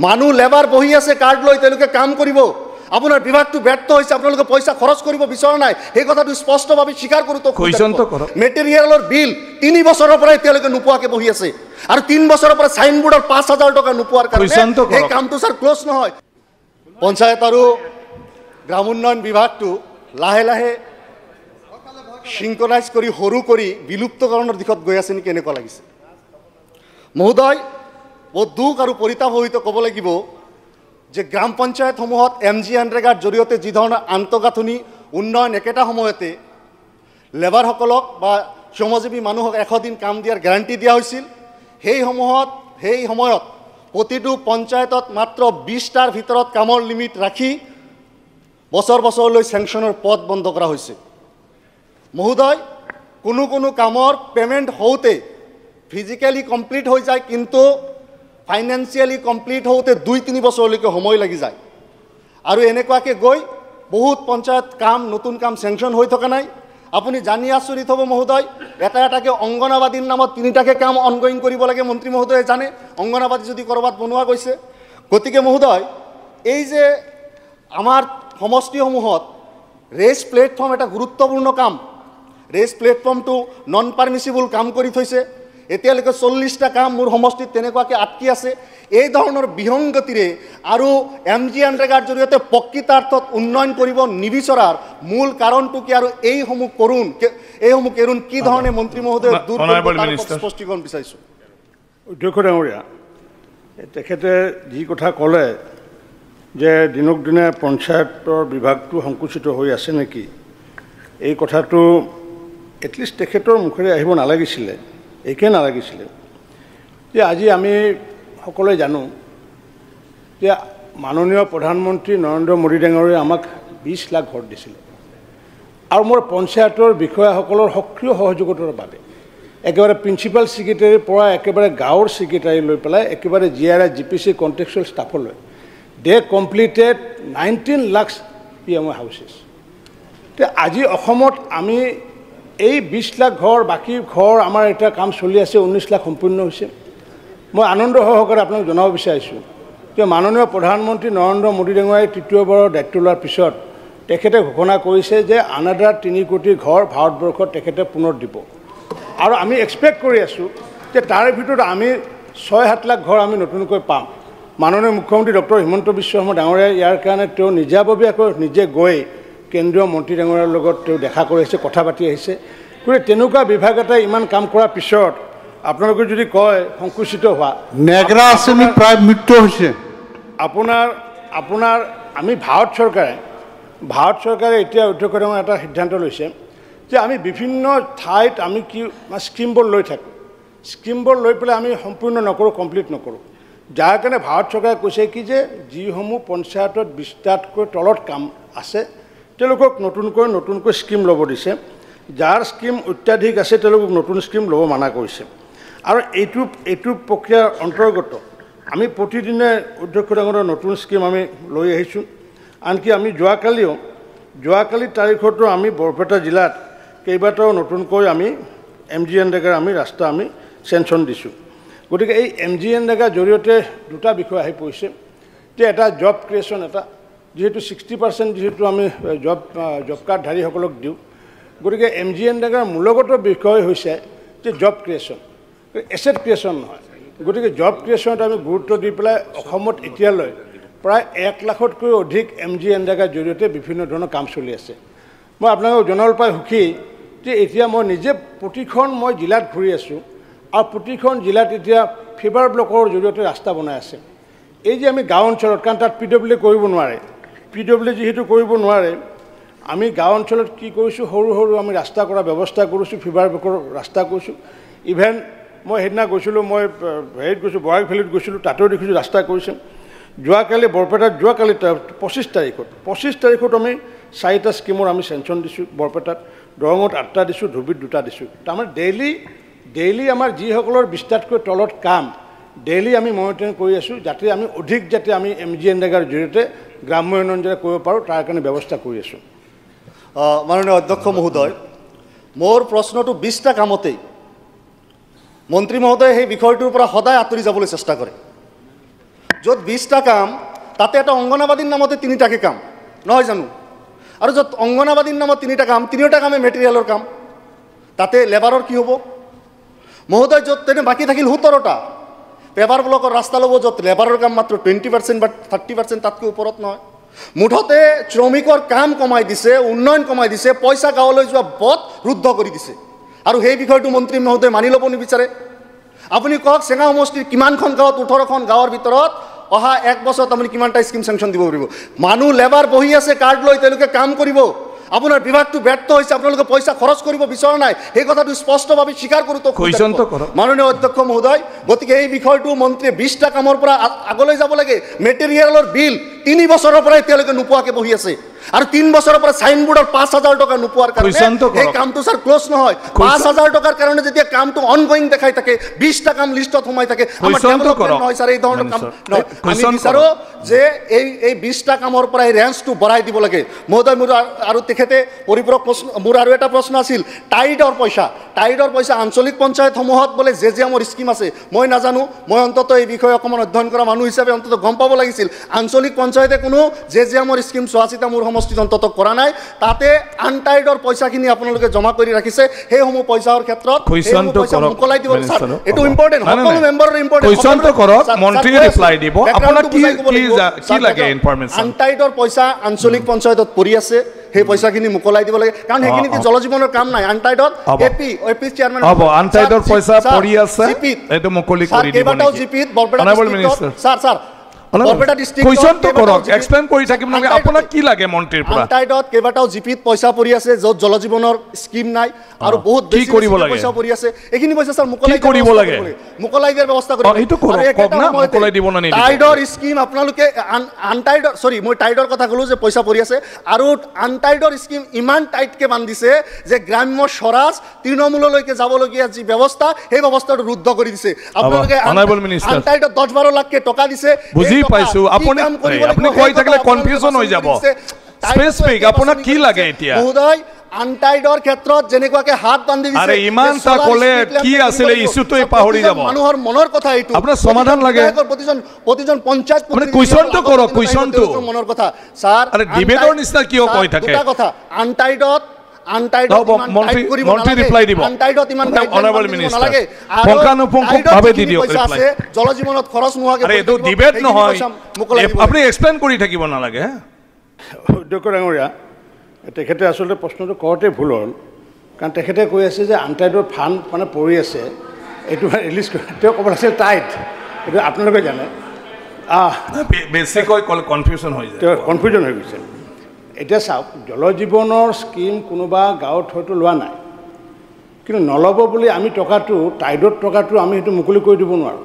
মানুহ লেবাৰ বহি আছে কাৰ্ড লৈ, তেওঁলোকে কাম কৰিব। আপোনাৰ বিভাগটো ব্যৰ্থ হৈছে, আপোনালোকে পইচা খৰচ কৰিব বিচৰা নাই, সেই কথাটো স্পষ্টভাৱে স্বীকাৰ কৰোঁ। মেটেৰিয়েলৰ বিল 3 বছৰৰ পৰা এতিয়ালৈকে নোপোৱাকৈ বহি আছে, আৰু 3 বছৰৰ পৰা চাইনবোৰ্ডৰ 5,000 টকা নোপোৱাৰ কাৰণে এই কামটো ছাৰ ক্ল'জ নহয়। পঞ্চায়ত আৰু গ্ৰাম উন্নয়ন বিভাগটো লাহে লাহে সিংক্ৰনাইজ কৰি সৰু কৰি বিলুপ্তকৰণৰ দিশত গৈ আছে নেকি এনেকুৱা লাগিছে। মহোদয়, বহুত দুখ আৰু পৰিতাপ সহিত ক'ব লাগিব যে গ্ৰাম পঞ্চায়তসমূহত MGNৰেগাৰ জৰিয়তে যি ধৰণৰ আন্তঃগাঁথনি উন্নয়ন একেটা সময়তে লেবাৰসকলক বা শ্ৰমজীৱী মানুহক 100 দিন কাম দিয়াৰ গেৰাণ্টি দিয়া হৈছিল, সেই সময়ত প্ৰতিটো পঞ্চায়তত মাত্ৰ 20টাৰ ভিতৰত কামৰ লিমিট ৰাখি বছৰ বছৰলৈ চেংচনৰ পথ বন্ধ কৰা হৈছে। মহোদয়, কোনো কামৰ পেমেণ্ট হওঁতে ফিজিকেলি কমপ্লিট হৈ যায়, কিন্তু ফাইনেন্সিয়েলি কমপ্লিট হওঁতে 2-3 বছৰলৈকে সময় লাগি যায়। আৰু এনেকুৱাকৈ গৈ বহুত পঞ্চায়ত নতুন কাম চেংচন হৈ থকা নাই। আপুনি জানি আচৰিত হ'ব মহোদয়, এটাকৈ অংগনাবাদীৰ নামত 3টাকৈ কাম অনগয়িং কৰিব লাগে। মন্ত্ৰী মহোদয়ে জানে অংগনাবাদী যদি ক'ৰবাত বনোৱা গৈছে। গতিকে মহোদয়, এই যে আমাৰ সমষ্টিসমূহত ৰেচ প্লেটফৰ্ম এটা গুৰুত্বপূৰ্ণ কাম, ৰেচ প্লেটফৰ্মটো নন পাৰ্মিচিবল কাম কৰি থৈছে। এতিয়ালৈকে 40টা কাম মোৰ সমষ্টিত তেনেকুৱাকৈ আটকি আছে। এই ধৰণৰ বিসংগতিৰে আৰু MGNৰেগাৰ জৰিয়তে প্ৰকৃতাৰ্থত উন্নয়ন কৰিব নিবিচৰাৰ মূল কাৰণটো কি, আৰু এইসমূহ কেৰুণ কি ধৰণে মন্ত্ৰী মহোদয়ে দূৰ কৰিব স্পষ্টীকৰণ বিচাৰিছোঁ। অধ্যক্ষ ডাঙৰীয়া, তেখেতে যি কথা ক'লে যে দিনক দিনে পঞ্চায়তৰ বিভাগটো সংকুচিত হৈ আছে নেকি, এই কথাটো এটলিষ্ট তেখেতৰ মুখেৰে আহিব নালাগিছিলে, একে নালাগিছিলে। যে আজি আমি সকলোৱে জানো যে মাননীয় প্ৰধানমন্ত্ৰী নৰেন্দ্ৰ মোদী ডাঙৰীয়াই আমাক 20 লাখ ভোট দিছিলে, আৰু মোৰ পঞ্চায়তৰ বিষয়াসকলৰ সক্ৰিয় সহযোগিতাৰ বাবে একেবাৰে প্ৰিন্সিপাল ছেক্ৰেটাৰীৰ পৰা একেবাৰে গাঁৱৰ ছেক্ৰেটাৰী লৈ পেলাই একেবাৰে GRI GPC কণ্টেক্সুৱেল ষ্টাফলৈ they completed 19 lakh PMO houses. আজি অসমত আমি এই 20 লাখ ঘৰ, বাকী ঘৰ আমাৰ এতিয়া কাম চলি আছে, 19 লাখ সম্পূৰ্ণ হৈছে। মই আনন্দ সহকাৰে আপোনাক জনাব বিচাৰিছোঁ যে মাননীয় প্ৰধানমন্ত্ৰী নৰেন্দ্ৰ মোদী ডাঙৰীয়াই তৃতীয়বাৰৰ দায়িত্ব লোৱাৰ পিছত তেখেতে ঘোষণা কৰিছে যে আনাদাৰ 3 কোটি ঘৰ ভাৰতবৰ্ষত তেখেতে পুনৰ দিব, আৰু আমি এক্সপেক্ট কৰি আছোঁ যে তাৰে ভিতৰত আমি 6-7 লাখ ঘৰ আমি নতুনকৈ পাম। মাননীয় মুখ্যমন্ত্ৰী ডক্টৰ হিমন্ত বিশ্ব শৰ্মা ডাঙৰীয়াই ইয়াৰ কাৰণে তেওঁ নিজাববীয়াকৈ নিজে গৈ কেন্দ্ৰীয় মন্ত্ৰী ডাঙৰীয়াৰ লগত তেওঁ দেখা কৰি আহিছে, কথা পাতি আহিছে। গতিকে তেনেকুৱা বিভাগ এটাই ইমান কাম কৰাৰ পিছত আপোনালোকে যদি কয় সংকুচিত হোৱা, নেগৰা আঁচনি প্ৰায় মৃত্যু হৈছে। আপোনাৰ আমি ভাৰত চৰকাৰে এতিয়া অধ্যক্ষ ডাঙৰীয়া এটা সিদ্ধান্ত লৈছে যে আমি বিভিন্ন ঠাইত আমি কি স্কিমবোৰ লৈ থাকোঁ, স্কিমবোৰ লৈ পেলাই আমি সম্পূৰ্ণ নকৰোঁ, কমপ্লিট নকৰোঁ। যাৰ কাৰণে ভাৰত চৰকাৰে কৈছে কি যে যিসমূহ পঞ্চায়তত 20টাতকৈ তলত কাম আছে তেওঁলোকক নতুনকৈ স্কিম ল'ব দিছে, যাৰ স্কিম অত্যাধিক আছে তেওঁলোকক নতুন স্কিম ল'ব মানা কৰিছে। আৰু এইটো প্ৰক্ৰিয়াৰ অন্তৰ্গত আমি প্ৰতিদিনে অধ্যক্ষ ডাঙৰীয়া নতুন স্কিম আমি লৈ আহিছোঁ। আনকি আমি যোৱাকালি তাৰিখতো আমি বৰপেটা জিলাত কেইবাটাও নতুনকৈ আমি MGNৰেগাৰ আমি ৰাস্তা আমি চেংচন দিছোঁ। গতিকে এই MGNৰেগাৰ জৰিয়তে 2টা বিষয় আহি পৰিছে যে এটা জব ক্ৰিয়েশ্যন, এটা যিহেতু 60% যিহেতু আমি জব কাৰ্ডধাৰীসকলক দিওঁ, গতিকে MGNৰেগাৰ মূলগত বিষয় হৈছে যে জব ক্ৰিয়েশ্যন, এছেট ক্ৰিয়েশ্যন নহয়। গতিকে জব ক্ৰিয়েশ্যনত আমি গুৰুত্ব দি পেলাই অসমত এতিয়ালৈ প্ৰায় 1 লাখতকৈ অধিক MGNৰেগাৰ জৰিয়তে বিভিন্ন ধৰণৰ কাম চলি আছে। মই আপোনালোকক জনাব পাই সুখী যে এতিয়া মই নিজে প্ৰতিখন জিলাত ঘূৰি আছোঁ, আৰু প্ৰতিখন জিলাত এতিয়া ফিভাৰ ব্লকৰ জৰিয়তে ৰাস্তা বনাই আছে। এই যে আমি গাঁও অঞ্চলত, কাৰণ তাত PWD কৰিব নোৱাৰে, PWD যিহেতু কৰিব নোৱাৰে, আমি গাঁও অঞ্চলত কি কৰিছোঁ, সৰু আমি ৰাস্তা কৰাৰ ব্যৱস্থা কৰিছোঁ, ফিভাৰ ব্লকৰ ৰাস্তা কৰিছোঁ। ইভেন মই সেইদিনা গৈছিলোঁ, মই হেৰিত গৈছোঁ, বৰাক ভেলীত গৈছিলোঁ, তাতেও দেখিছোঁ ৰাস্তা কৰিছে। যোৱাকালি বৰপেটাত 25 তাৰিখত আমি 4টা স্কিমৰ আমি চেংচন দিছোঁ। বৰপেটাত, দৰঙত 8টা দিছোঁ, ধুবুৰীত 2টা দিছোঁ। তাৰমানে ডেইলি আমাৰ যিসকলৰ 20টাতকৈ তলত কাম ডেইলি আমি মনিটৰিং কৰি আছোঁ, যাতে আমি অধিক আমি MGNৰেগাৰ জৰিয়তে গ্ৰাম্য উন্নয়ন যাতে কৰিব পাৰোঁ তাৰ কাৰণে ব্যৱস্থা কৰি আছোঁ। মাননীয় অধ্যক্ষ মহোদয়, মোৰ প্ৰশ্নটো 20টা কামতেই মন্ত্ৰী মহোদয়ে সেই বিষয়টোৰ পৰা সদায় আঁতৰি যাবলৈ চেষ্টা কৰে। য'ত 20টা কাম তাতে এটা অংগনাবাদীৰ নামতে 3টাকে কাম নহয় জানো আৰু য'ত অংগনাবাদীৰ নামত 3টা কাম 3টা কামে মেটেৰিয়েলৰ কাম তাতে লেবাৰৰ কি হ'ব মহোদয় য'ত তেনে বাকী থাকিল 17টা পেপাৰ ব্লকৰ ৰাস্তা ল'ব য'ত লেবাৰৰ কাম মাত্ৰ 20% বা 30% তাতকৈ ওপৰত নহয় মুঠতে শ্ৰমিকৰ কাম কমাই দিছে উন্নয়ন কমাই দিছে পইচা গাঁৱলৈ যোৱা পথ ৰুদ্ধ কৰি দিছে আৰু সেই বিষয়টো মন্ত্ৰী মহোদয় মানি ল'ব নিবিচাৰে আপুনি কওক চেঙা সমষ্টিৰ কিমানখন গাঁৱত 18খন গাঁৱৰ ভিতৰত অহা 1 বছৰত আপুনি কিমানটা স্কিম চেংচন দিব পাৰিব মানুহ লেবাৰ বহি আছে কাৰ্ড লৈ তেওঁলোকে কাম কৰিব আপোনাৰ বিভাগটো ব্যৰ্থ হৈছে আপোনালোকে পইচা খৰচ কৰিব বিচৰা নাই সেই কথাটো স্পষ্টভাৱে স্বীকাৰ কৰোঁ মাননীয় অধ্যক্ষ মহোদয় গতিকে এই বিষয়টো মন্ত্ৰীয়ে 20টা কামৰ পৰা আগলৈ যাব লাগে মেটেৰিয়েলৰ বিল 3 বছৰৰ পৰা এতিয়ালৈকে নোপোৱাকৈ বহি আছে আৰু 3 বছৰৰ পৰা সাইনবোৰ্ডৰ 5000 টকা নোপোৱাৰ কাৰণে এই কামটো স্যাৰ ক্লোজ নহয় 5000 টকাৰ কাৰণে যেতিয়া কামটো অনগোইং দেখাই থাকে 20টা কাম লিষ্টত সোমাই থাকে আমাৰ ডেভেলপমেন্ট নহয় স্যাৰ এই ধৰণৰ কাম আমি বিচাৰো যে এই 20টা কামৰ পৰা এই ৰেঞ্জটো বঢ়াই দিব লাগে মহোদয় মোৰ আৰু তেখেতে পৰিপূৰক প্ৰশ্ন মোৰ আৰু এটা প্ৰশ্ন আছিল টাইডৰ পইচা আঞ্চলিক পঞ্চায়তসমূহত বোলে জেজিএমৰ স্কিম আছে মই নাজানো মই অন্তত এই বিষয়ে অকমান অধ্যয়ন কৰা মানুহ হিচাপে অন্তত গম পাব লাগিছিল আঞ্চলিক পঞ্চায়তে কোনো জেজিএমৰ স্কিম চোৱাচিতা মোৰ সমষ্টিত অন্তত কৰা নাই তাতে আনটাইডৰ পইচাখিনি আপোনালোকে জমা কৰি ৰাখিছে সেইসমূহ পইচাৰ ক্ষেত্ৰত মুকলাই দিব স্যাৰ এটো ইম্পৰ্টেন্ট সকলো মেম্বাৰৰ ইম্পৰ্টেন্ট কুৱেশ্যনটো কৰক মন্ত্ৰী ৰিপ্লাই দিব আপোনাক কি লাগে ইনফৰমেশ্যন আনটাইডৰ পইচা আঞ্চলিক পঞ্চায়তত পৰি আছে সেই পইচাখিনি মুকলাই দিব লাগে কাৰণ সেইখিনিতে জলজীৱনৰ কাম নাই আনটাইডত এপি চেয়াৰম্যান হ'ব আনটাইডৰ পইচা পৰি আছে এটো মুকলি কৰি দিব কেইবাটাও জিপিত বৰপেটা ডিস্ট্ৰিক্টত স্যাৰ বৰপেটা ডিস্ট্ৰিক্টত কুৱেশ্যনটো কৰক এক্সপ্লেইন কৰি থাকিব নালাগে আপোনাক কি লাগে মন্ত্ৰীৰ পৰা আনটাইডত কেইবাটাও জিপিত পইচা পৰি আছে য'ত জলজীৱনৰ স্কিম নাই আৰু বহুত কি কৰিব লাগে পইচা পৰি আছে এইখিনি পইচা স্যাৰ মুকলাই কৰিব লাগে মুকলাই দিয়াৰ ব্যৱস্থা কৰিব এইটো কৰক না মুকলাই দিব না নিদিব টাইডৰ স্কিম আপোনালোকে আনটাইডৰ সৰি মই টাইডৰ কথা ক'লো যে পইচা পৰি আছে আৰু আনটাইডৰ স্কিম ইমান টাইটকে বান্ধিছে যে গ্ৰাম্য স্বৰাজ তৃণমূললৈকে যাবলগীয়া যি ব্যৱস্থা সেই ব্যৱস্থাটো ৰুদ্ধ কৰি দিছে আপোনালোকে আনটাইডত 10-12 লাখ টকা দিছে বুজি পাইছো আপুনি কৈ থাকিলে কনফিউজন হৈ যাব স্পেসিফিক আপোনাক কি লাগে এতিয়া মহোদয় আনটাইডৰ ক্ষেত্ৰত যেনেকুৱাকে হাত বান্ধি দিছে আৰে ইমানটা ক'লে কি আছিল ইস্যুটোই পাহৰি যাব মানুহৰ মনৰ কথা এইটো আপোনাৰ সমাধান লাগে প্ৰতিজন পঞ্চায়ত আপুনি কুৱেশ্যনটো কৰক কুৱেশ্যনটো মনৰ কথা স্যাৰ আৰে ডিবেটৰ নিচিনা কিয় কৈ থাকে দুটা কথা আনটাইডত মন্ত্ৰী ৰিপ্লাই দিব অনাৰেবল মিনিষ্টাৰ পংখানুপুংখভাৱে দি দিয়ক ৰিপ্লাই জলজীৱনত খৰচ নোহোৱাকৈ আৰে এইটো ডিবেট নহয় আপুনি এক্সপ্লেইন কৰি থাকিব নালাগে অধ্যক্ষ ডাঙৰীয়া তেখেতে আচলতে প্ৰশ্নটো কৰোঁতে ভুল হ'ল কাৰণ তেখেতে কৈ আছে যে আনটাইডৰ ফাণ্ড মানে পৰি আছে এইটো ৰিলিজ তেওঁ ক'ব লাগিছিল টাইট এইটো আপোনালোকে জানে বেছিকৈ কনফিউজন হৈ যায় কনফিউজন হৈ গৈছে এতিয়া চাওক জলজীৱনৰ স্কিম কোনোবা গাঁৱত হয়তো লোৱা নাই কিন্তু নল'ব বুলি আমি টকাটো টাইডৰ টকাটো আমি সেইটো মুকলি কৰি দিব নোৱাৰোঁ